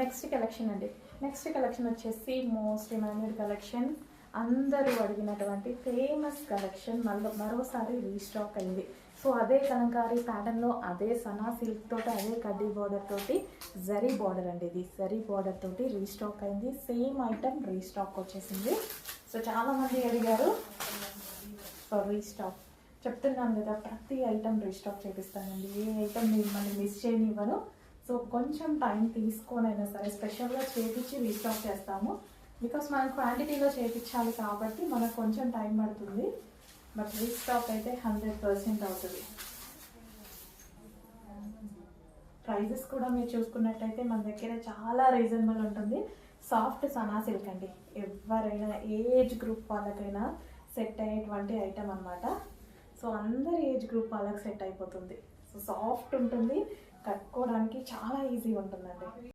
Next collection అండి. Next collection వచ్చేసి most demanded collection, అందరూ అడిగినటువంటి ఫేమస్ కలెక్షన్ మరోసారి రీస్టాక్ అయింది. సో అదే కలంకారీ ప్యాటర్న్లో, అదే సనా సిల్క్ తోటి, అదే కడ్డీ బార్డర్ తోటి, జరీ బార్డర్ అండి. ఇది జరీ బార్డర్ తోటి రీస్టాక్ అయింది. సేమ్ ఐటమ్ రీస్టాక్ వచ్చేసింది. సో చాలామంది అడిగారు. సో రీస్టాక్ చెప్తున్నాను కదా, ప్రతి ఐటమ్ రీస్టాక్ చేపిస్తానండి. ఏ ఐటమ్ మిమ్మల్ని మిస్ చేయనివ్వను. సో కొంచెం టైం తీసుకొనైనా సరే స్పెషల్గా చేపించి రీస్టాక్ చేస్తాము. బికాస్ మనం క్వాంటిటీలో చేయించాలి కాబట్టి మనకు కొంచెం టైం పడుతుంది. బట్ రీస్టాక్ అయితే 100% అవుతుంది. ప్రైజెస్ కూడా మీరు చూసుకున్నట్టయితే మన దగ్గర చాలా రీజనబుల్ ఉంటుంది. సాఫ్ట్ సనా సిల్క్ అండి. ఎవరైనా ఏజ్ గ్రూప్ వాళ్ళకైనా సెట్ అయ్యేటువంటి ఐటమ్ అనమాట. సో అందరి ఏజ్ గ్రూప్ వాళ్ళకి సెట్ అయిపోతుంది. సో సాఫ్ట్ ఉంటుంది, కట్టుకోవడానికి చాలా ఈజీ ఉంటుందండి.